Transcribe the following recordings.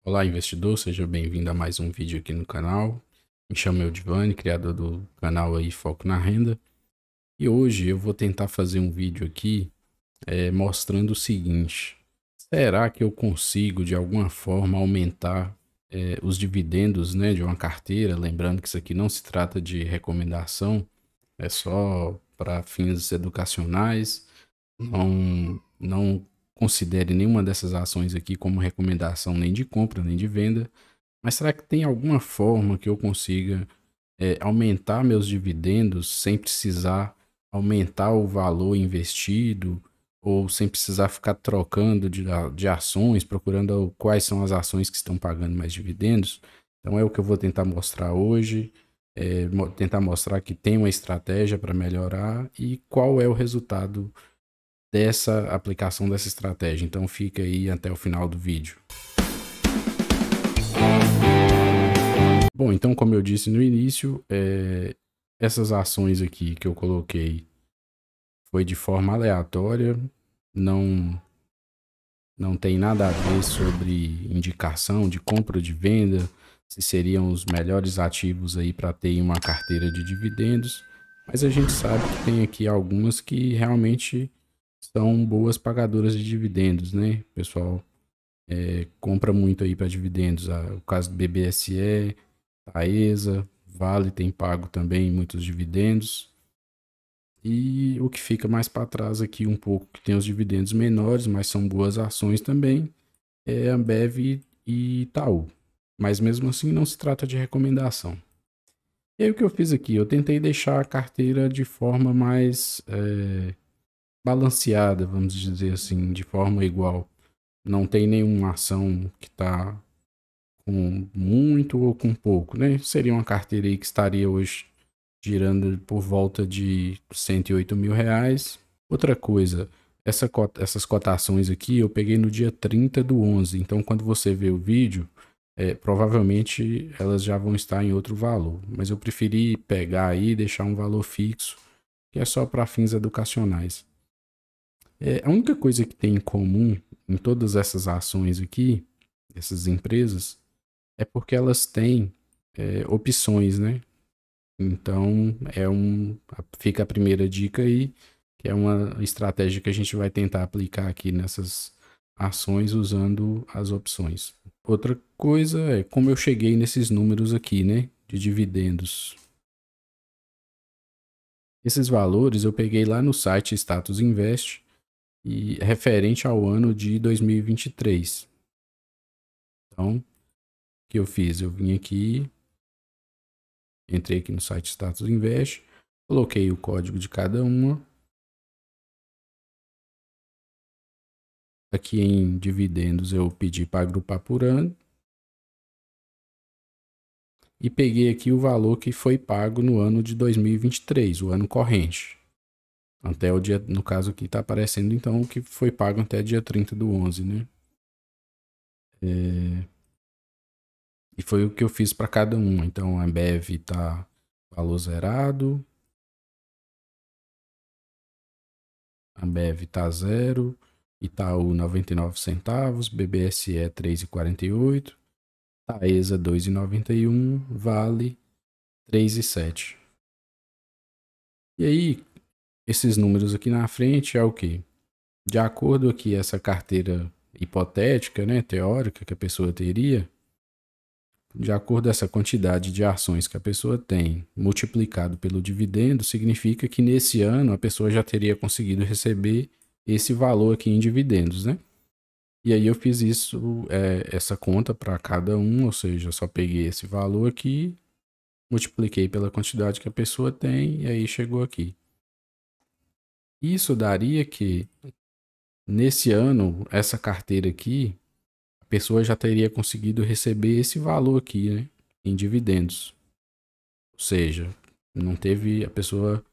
Olá, investidor, seja bem-vindo a mais um vídeo aqui no canal. Me chamo Eudivane, criador do canal aí Foco na Renda. E hoje eu vou tentar fazer um vídeo aqui mostrando o seguinte: será que eu consigo de alguma forma aumentar os dividendos, né, de uma carteira? Lembrando que isso aqui não se trata de recomendação, é só para fins educacionais. Não considere nenhuma dessas ações aqui como recomendação nem de compra, nem de venda. Mas será que tem alguma forma que eu consiga aumentar meus dividendos sem precisar aumentar o valor investido ou sem precisar ficar trocando de ações, procurando quais são as ações que estão pagando mais dividendos? Então é o que eu vou tentar mostrar hoje, tentar mostrar que tem uma estratégia para melhorar e qual é o resultado dessa aplicação dessa estratégia. Então fica aí até o final do vídeo. Bom, então como eu disse no início, essas ações aqui que eu coloquei foi de forma aleatória, não, não tem nada a ver sobre indicação de compra ou de venda, se seriam os melhores ativos aí para ter uma carteira de dividendos, mas a gente sabe que tem aqui algumas que realmente são boas pagadoras de dividendos, né? O pessoal compra muito aí para dividendos. O caso do BBSE, Taesa, Vale tem pago também muitos dividendos. E o que fica mais para trás aqui um pouco, que tem os dividendos menores, mas são boas ações também, é Ambev e Itaú. Mas mesmo assim não se trata de recomendação. E aí o que eu fiz aqui? Eu tentei deixar a carteira de forma mais balanceada, vamos dizer assim, de forma igual. Não tem nenhuma ação que está com muito ou com pouco, né? Seria uma carteira aí que estaria hoje girando por volta de R$ 108.000. Outra coisa, essas cotações aqui eu peguei no dia 30/11, então quando você vê o vídeo, provavelmente elas já vão estar em outro valor, mas eu preferi pegar aí e deixar um valor fixo, que é só para fins educacionais. A única coisa que tem em comum em todas essas ações aqui, essas empresas, é porque elas têm opções, né? Então, fica a primeira dica aí, que é uma estratégia que a gente vai tentar aplicar aqui nessas ações usando as opções. Outra coisa é como eu cheguei nesses números aqui, né, de dividendos. Esses valores eu peguei lá no site Status Invest e referente ao ano de 2023. Então, o que eu fiz? Eu vim aqui, entrei aqui no site Status Invest, coloquei o código de cada uma. Aqui em dividendos eu pedi para agrupar por ano e peguei aqui o valor que foi pago no ano de 2023, o ano corrente. Até o dia, no caso aqui está aparecendo então o que foi pago até dia 30/11, né? E foi o que eu fiz para cada um. Então a Ambev está valor zerado, a Ambev está zero, Itaú 99 centavos, BBSE 3,48, Taesa 2,91, Vale 3,7. E aí, esses números aqui na frente é o quê? De acordo aqui essa carteira hipotética, né, teórica que a pessoa teria, de acordo com essa quantidade de ações que a pessoa tem multiplicado pelo dividendo, significa que nesse ano a pessoa já teria conseguido receber esse valor aqui em dividendos, né? E aí eu fiz isso, essa conta para cada um, ou seja, eu só peguei esse valor aqui, multipliquei pela quantidade que a pessoa tem e aí chegou aqui. Isso daria que nesse ano, essa carteira aqui, a pessoa já teria conseguido receber esse valor aqui, né, em dividendos. Ou seja, a pessoa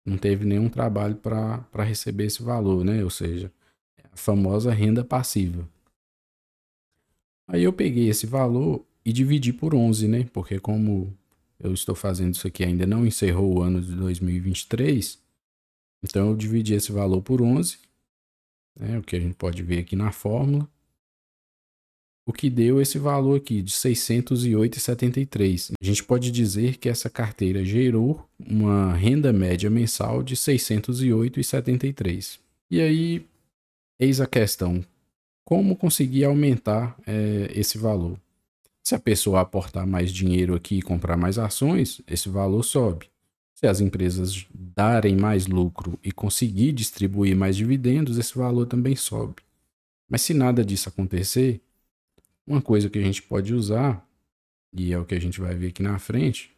não teve nenhum trabalho para receber esse valor, né? Ou seja, a famosa renda passiva. Aí eu peguei esse valor e dividi por 11, né? Porque como eu estou fazendo isso aqui ainda não encerrou o ano de 2023, então eu dividi esse valor por 11, né? O que a gente pode ver aqui na fórmula. o que deu esse valor aqui de 608,73. A gente pode dizer que essa carteira gerou uma renda média mensal de 608,73. E aí, eis a questão: como conseguir aumentar esse valor? Se a pessoa aportar mais dinheiro aqui e comprar mais ações, esse valor sobe. Se as empresas darem mais lucro e conseguir distribuir mais dividendos, esse valor também sobe. Mas se nada disso acontecer, uma coisa que a gente pode usar, e é o que a gente vai ver aqui na frente,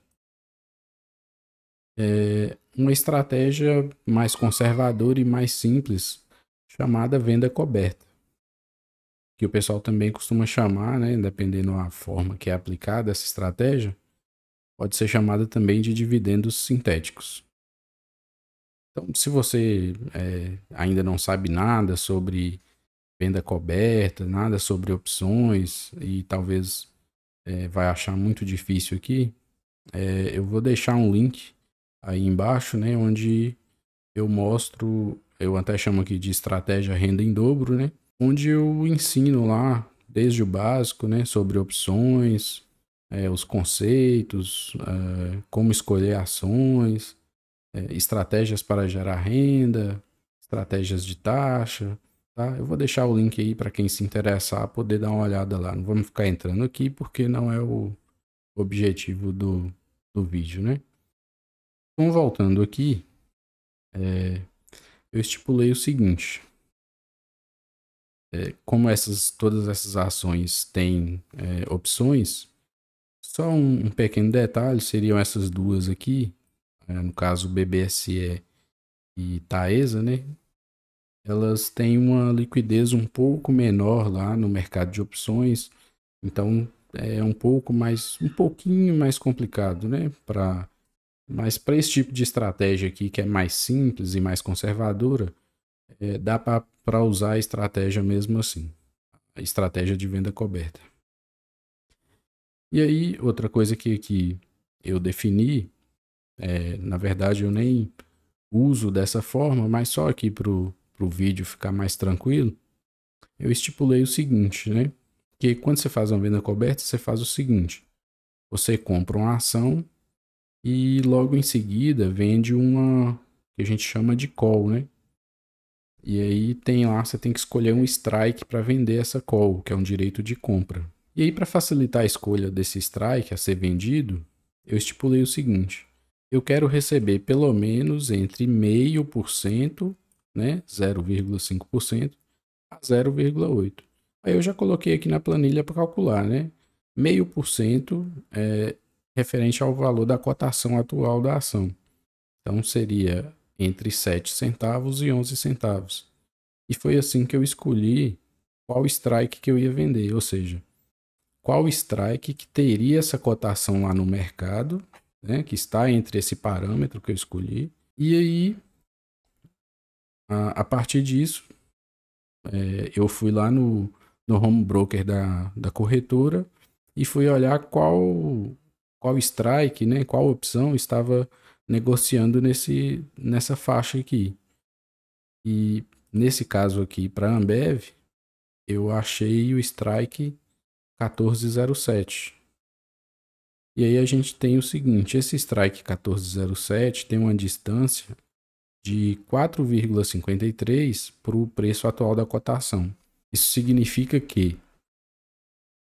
é uma estratégia mais conservadora e mais simples, chamada venda coberta, que o pessoal também costuma chamar, né, dependendo da forma que é aplicada essa estratégia, pode ser chamada também de dividendos sintéticos. Então, se você ainda não sabe nada sobre venda coberta, nada sobre opções e talvez vai achar muito difícil aqui, eu vou deixar um link aí embaixo, né, onde eu mostro, eu até chamo aqui de estratégia renda em dobro, né, onde eu ensino lá desde o básico, né, sobre opções, os conceitos, como escolher ações, estratégias para gerar renda, estratégias de taxa, tá? Eu vou deixar o link aí para quem se interessar poder dar uma olhada lá. Não vamos ficar entrando aqui porque não é o objetivo do vídeo, né? Então, voltando aqui, eu estipulei o seguinte: como todas essas ações têm opções, só um pequeno detalhe seriam essas duas aqui, no caso BBSE e Taesa, né? Elas têm uma liquidez um pouco menor lá no mercado de opções, então é um pouquinho mais complicado, né? Mas para esse tipo de estratégia aqui, que é mais simples e mais conservadora, dá para usar a estratégia mesmo assim, a estratégia de venda coberta. E aí, outra coisa que eu defini, na verdade eu nem uso dessa forma, mas só aqui para o vídeo ficar mais tranquilo, eu estipulei o seguinte, né? Que quando você faz uma venda coberta, você faz o seguinte: você compra uma ação e logo em seguida vende uma que a gente chama de call, né? E aí tem lá, você tem que escolher um strike para vender essa call, que é um direito de compra. E aí, para facilitar a escolha desse strike a ser vendido, eu estipulei o seguinte: eu quero receber pelo menos entre 0,5%, né, 0,5%, a 0,8%. Aí eu já coloquei aqui na planilha para calcular, né? 0,5% é referente ao valor da cotação atual da ação. Então seria entre 7 centavos e 11 centavos. E foi assim que eu escolhi qual strike que eu ia vender, ou seja, qual strike que teria essa cotação lá no mercado, né, que está entre esse parâmetro que eu escolhi. E aí, a partir disso, eu fui lá no home broker da corretora e fui olhar qual strike, né, qual opção estava negociando nessa faixa aqui. E nesse caso aqui, para a Ambev, eu achei o strike 14,07. E aí a gente tem o seguinte: esse strike 14,07 tem uma distância de 4,53 para o preço atual da cotação. Isso significa que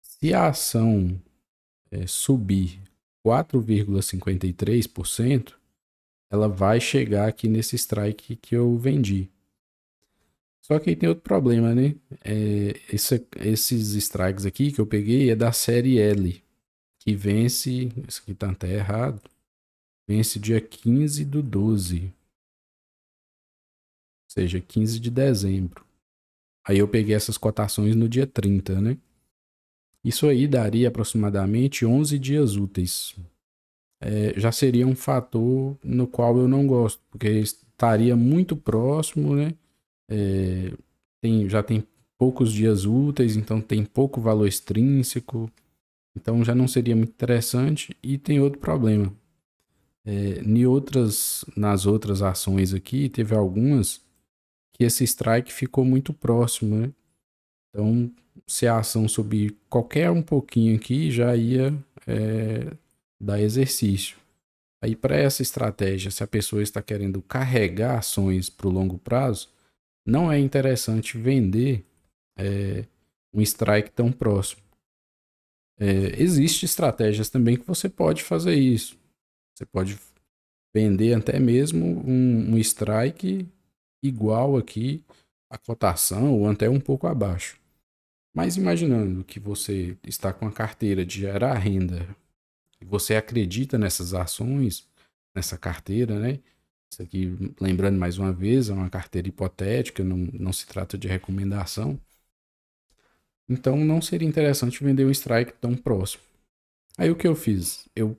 se a ação subir 4,53%, ela vai chegar aqui nesse strike que eu vendi. Só que aí tem outro problema, né? Esses strikes aqui que eu peguei é da série L, que vence, isso aqui tá até errado, vence dia 15/12, ou seja, 15 de dezembro. Aí eu peguei essas cotações no dia 30, né? Isso aí daria aproximadamente 11 dias úteis. Já seria um fator no qual eu não gosto, porque estaria muito próximo, né? Já tem poucos dias úteis, então tem pouco valor extrínseco, então já não seria muito interessante. E tem outro problema. Nas outras ações aqui, teve algumas que esse strike ficou muito próximo, né? Então se a ação subir qualquer um pouquinho aqui, já ia dar exercício. Aí, para essa estratégia, se a pessoa está querendo carregar ações para o longo prazo, não é interessante vender um strike tão próximo. Existem estratégias também que você pode fazer isso. Você pode vender até mesmo um strike igual aqui à cotação ou até um pouco abaixo. Mas imaginando que você está com a carteira de gerar renda e você acredita nessas ações, nessa carteira, né? Isso aqui, lembrando mais uma vez, é uma carteira hipotética, não se trata de recomendação. Então não seria interessante vender um strike tão próximo. Aí o que eu fiz? Eu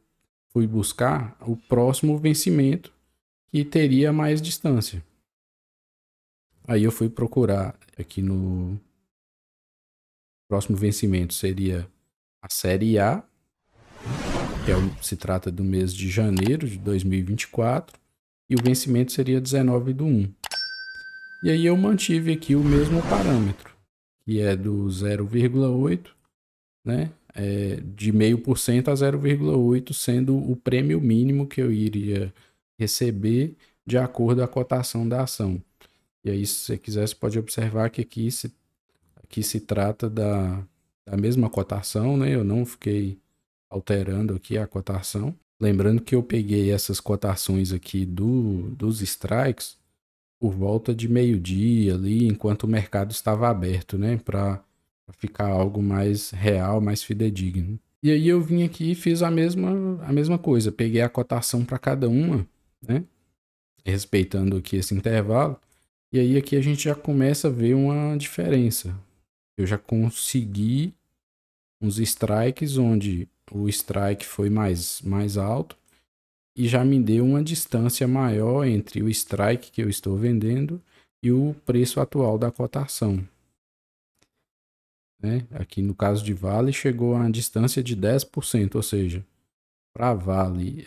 fui buscar o próximo vencimento que teria mais distância. Aí eu fui procurar aqui no próximo vencimento, seria a série A, que se trata do mês de janeiro de 2024, e o vencimento seria 19/1. E aí eu mantive aqui o mesmo parâmetro, que é do 0,8, né? De 0,5% a 0,8, sendo o prêmio mínimo que eu iria receber de acordo com a cotação da ação. E aí, se você quiser, você pode observar que aqui se trata da mesma cotação, né? Eu não fiquei alterando aqui a cotação. Lembrando que eu peguei essas cotações aqui dos strikes por volta de meio-dia ali, enquanto o mercado estava aberto, né? Para ficar algo mais real, mais fidedigno. E aí eu vim aqui e fiz a mesma coisa. Peguei a cotação para cada uma, né? Respeitando aqui esse intervalo. E aí aqui a gente já começa a ver uma diferença. Eu já consegui uns strikes onde o strike foi mais alto e já me deu uma distância maior entre o strike que eu estou vendendo e o preço atual da cotação. Né? Aqui no caso de Vale chegou a uma distância de 10%, ou seja, para Vale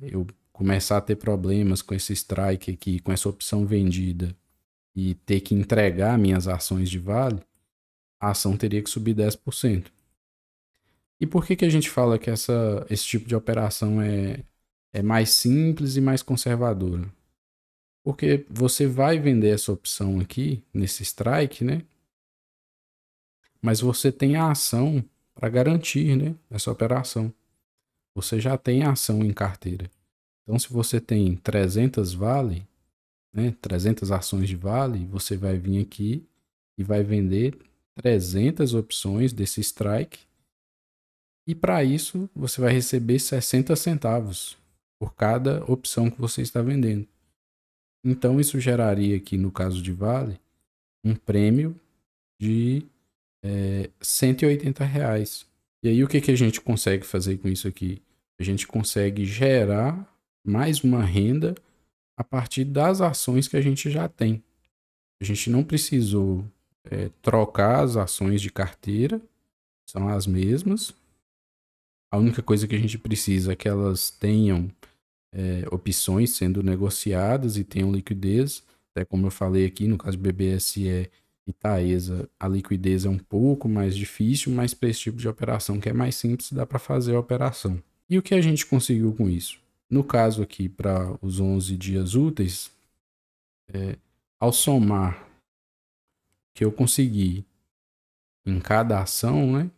eu começar a ter problemas com esse strike aqui, com essa opção vendida e ter que entregar minhas ações de Vale, a ação teria que subir 10%. E por que a gente fala que esse tipo de operação é mais simples e mais conservadora? Porque você vai vender essa opção aqui, nesse strike, né? Mas você tem a ação para garantir, né, essa operação. Você já tem a ação em carteira. Então, se você tem 300 Vale, né, 300 ações de Vale, você vai vir aqui e vai vender 300 opções desse strike. E para isso, você vai receber 60 centavos por cada opção que você está vendendo. Então, isso geraria aqui, no caso de Vale, um prêmio de R$ 180. E aí, o que a gente consegue fazer com isso aqui? A gente consegue gerar mais uma renda a partir das ações que a gente já tem. A gente não precisou trocar as ações de carteira, são as mesmas. A única coisa que a gente precisa é que elas tenham opções sendo negociadas e tenham liquidez. Até como eu falei aqui, no caso de BBSE e Taesa, a liquidez é um pouco mais difícil, mas para esse tipo de operação que é mais simples, dá para fazer a operação. E o que a gente conseguiu com isso? No caso aqui, para os 11 dias úteis, ao somar que eu consegui em cada ação, né,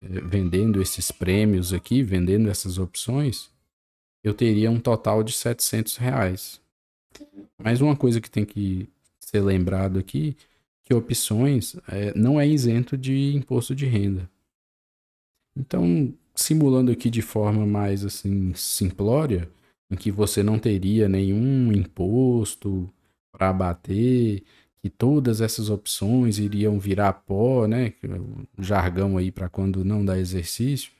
vendendo esses prêmios aqui, vendendo essas opções, eu teria um total de R$ 700. Mas uma coisa que tem que ser lembrado aqui, que opções não é isento de imposto de renda. Então, simulando aqui de forma mais assim simplória, em que você não teria nenhum imposto para abater, que todas essas opções iriam virar pó, né? O jargão aí para quando não dá exercício.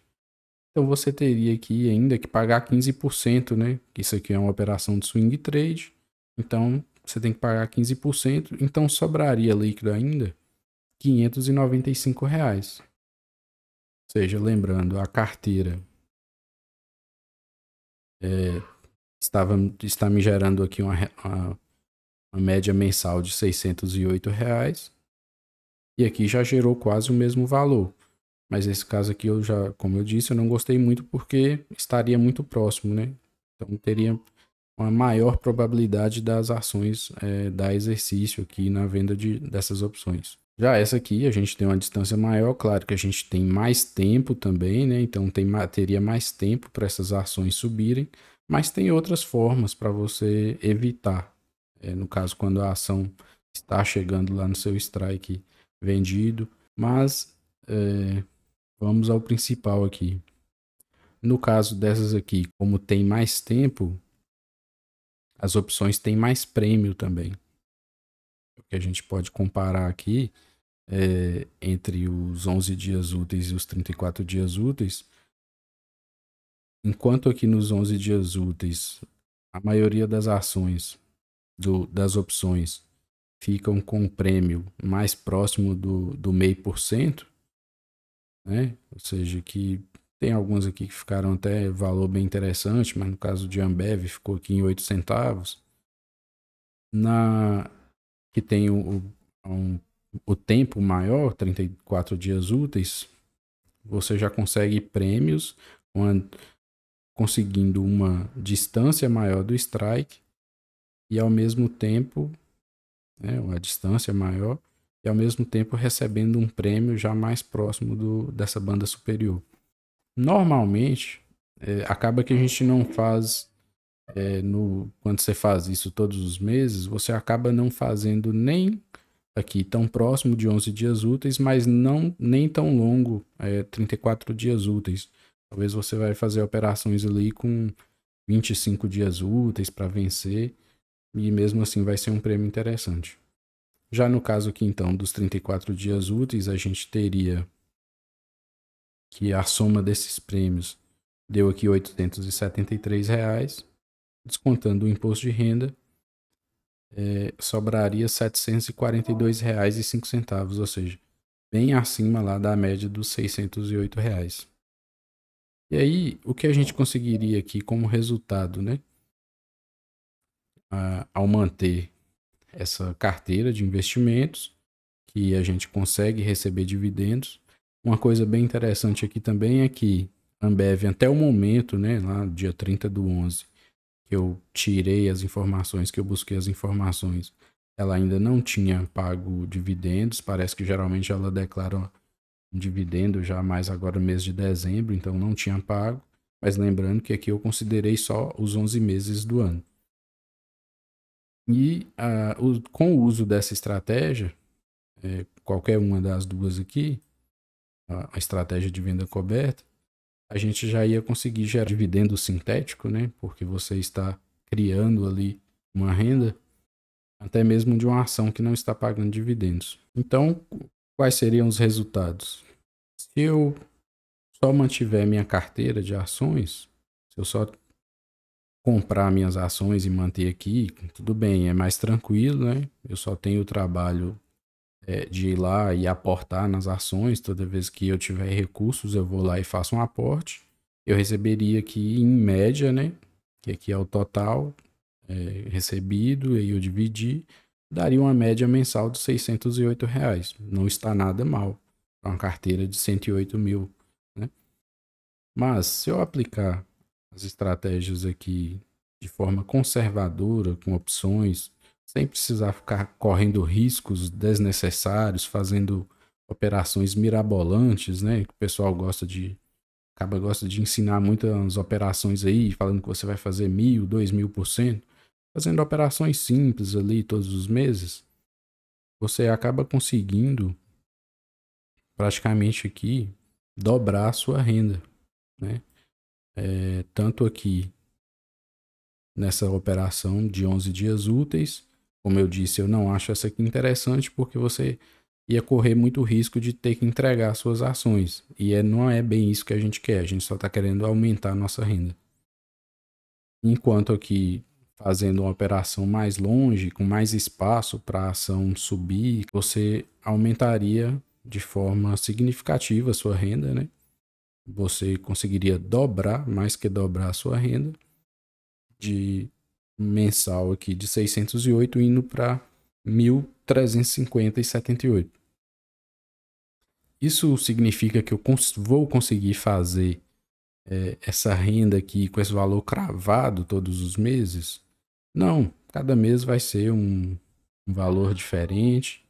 Então você teria aqui ainda que pagar 15%, né? Isso aqui é uma operação de swing trade. Então você tem que pagar 15%. Então sobraria líquido ainda R$ 595. Ou seja, lembrando, a carteira está me gerando aqui uma média mensal de R$ 608. E aqui já gerou quase o mesmo valor. Mas esse caso aqui, como eu disse, eu não gostei muito porque estaria muito próximo, né? Então teria uma maior probabilidade das ações dar exercício aqui na venda dessas opções. Já essa aqui, a gente tem uma distância maior, claro que a gente tem mais tempo também, né? Então teria mais tempo para essas ações subirem, mas tem outras formas para você evitar. No caso, quando a ação está chegando lá no seu strike vendido, mas vamos ao principal aqui. No caso dessas aqui, como tem mais tempo, as opções têm mais prêmio também. O que a gente pode comparar aqui entre os 11 dias úteis e os 34 dias úteis. Enquanto aqui nos 11 dias úteis, a maioria das ações das opções ficam com o prêmio mais próximo do 0,5%, né? Ou seja, que tem algumas aqui que ficaram até valor bem interessante, mas no caso de Ambev ficou aqui em 8 centavos. Que tem o tempo maior, 34 dias úteis, você já consegue prêmios conseguindo uma distância maior do strike e ao mesmo tempo, uma distância maior, e ao mesmo tempo recebendo um prêmio já mais próximo dessa banda superior. Normalmente, acaba que a gente não faz, quando você faz isso todos os meses, você acaba não fazendo nem aqui tão próximo de 11 dias úteis, mas nem tão longo, 34 dias úteis. Talvez você vai fazer operações ali com 25 dias úteis para vencer, e mesmo assim vai ser um prêmio interessante. Já no caso aqui, então, dos 34 dias úteis, a gente teria que a soma desses prêmios deu aqui R$ 873, descontando o imposto de renda, sobraria R$ 742,05, ou seja, bem acima lá da média dos R$ 608. E aí, o que a gente conseguiria aqui como resultado, né? Ao manter essa carteira de investimentos, que a gente consegue receber dividendos. Uma coisa bem interessante aqui também é que a Ambev, até o momento, né, lá dia 30/11, que eu tirei as informações, que eu busquei as informações, ela ainda não tinha pago dividendos. Parece que geralmente ela declara um dividendo já mais agora no mês de dezembro, então não tinha pago. Mas lembrando que aqui eu considerei só os 11 meses do ano. E com o uso dessa estratégia, qualquer uma das duas aqui, a estratégia de venda coberta, a gente já ia conseguir gerar dividendo sintético, né? Porque você está criando ali uma renda, até mesmo de uma ação que não está pagando dividendos. Então, quais seriam os resultados? Se eu só mantiver minha carteira de ações, se eu só comprar minhas ações e manter aqui, tudo bem, é mais tranquilo, né? Eu só tenho o trabalho de ir lá e aportar nas ações. Toda vez que eu tiver recursos, eu vou lá e faço um aporte. Eu receberia aqui em média, né? Que aqui é o total recebido, e eu dividi, daria uma média mensal de R$ 608. Não está nada mal. É uma carteira de 108 mil, né? Mas se eu aplicar as estratégias aqui de forma conservadora, com opções, sem precisar ficar correndo riscos desnecessários, fazendo operações mirabolantes, né? Que o pessoal gosta de ensinar muitas operações aí, falando que você vai fazer 1.000, 2.000%, fazendo operações simples ali todos os meses, você acaba conseguindo praticamente aqui dobrar a sua renda, né? Tanto aqui nessa operação de 11 dias úteis. Como eu disse, eu não acho essa aqui interessante porque você ia correr muito risco de ter que entregar suas ações. E não é bem isso que a gente quer, a gente só está querendo aumentar a nossa renda. Enquanto aqui, fazendo uma operação mais longe, com mais espaço para a ação subir, você aumentaria de forma significativa a sua renda, né? Você conseguiria dobrar, mais que dobrar a sua renda, mensal aqui de 608 indo para 1.350,78. Isso significa que eu vou conseguir fazer essa renda aqui com esse valor cravado todos os meses? Não, cada mês vai ser um valor diferente.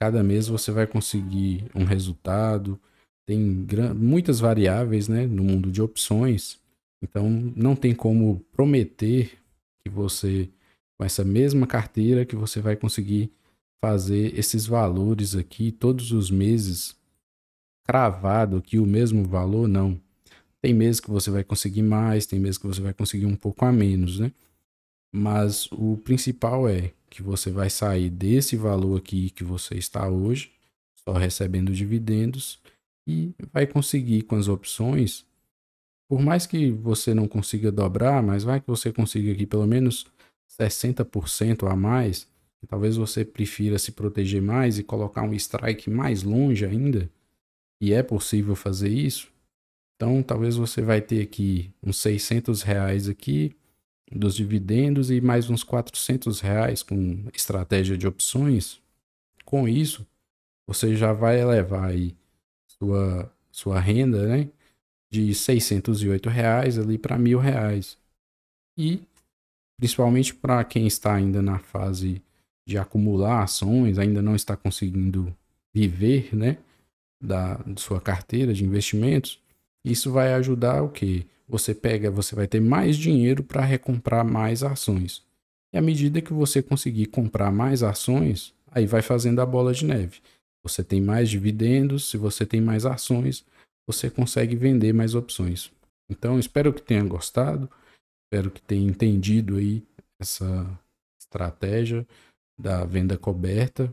Cada mês você vai conseguir um resultado. Tem muitas variáveis, né, no mundo de opções. Então, não tem como prometer que você, com essa mesma carteira, que você vai conseguir fazer esses valores aqui todos os meses, cravado aqui o mesmo valor, não. Tem meses que você vai conseguir mais, tem meses que você vai conseguir um pouco a menos, né? Mas o principal é que você vai sair desse valor aqui que você está hoje, só recebendo dividendos, e vai conseguir com as opções, por mais que você não consiga dobrar, mas vai que você consiga aqui pelo menos 60% a mais, talvez você prefira se proteger mais e colocar um strike mais longe ainda, e é possível fazer isso. Então, talvez você vai ter aqui uns R$ 600 aqui dos dividendos e mais uns R$ 400 com estratégia de opções. Com isso, você já vai elevar aí sua renda, né, de R$ 608 ali para R$ 1.000. E, principalmente para quem está ainda na fase de acumular ações, ainda não está conseguindo viver, né, da sua carteira de investimentos, isso vai ajudar o quê? Você vai ter mais dinheiro para recomprar mais ações. E à medida que você conseguir comprar mais ações, aí vai fazendo a bola de neve. Você tem mais dividendos, se você tem mais ações, você consegue vender mais opções. Então, espero que tenha gostado, espero que tenha entendido aí essa estratégia da venda coberta.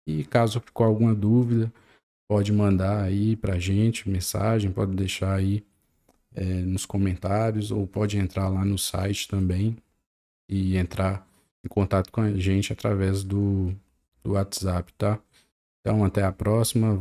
E caso ficou alguma dúvida, pode mandar aí pra gente mensagem, pode deixar aí nos comentários, ou pode entrar lá no site também e entrar em contato com a gente através do WhatsApp, tá? Então, até a próxima.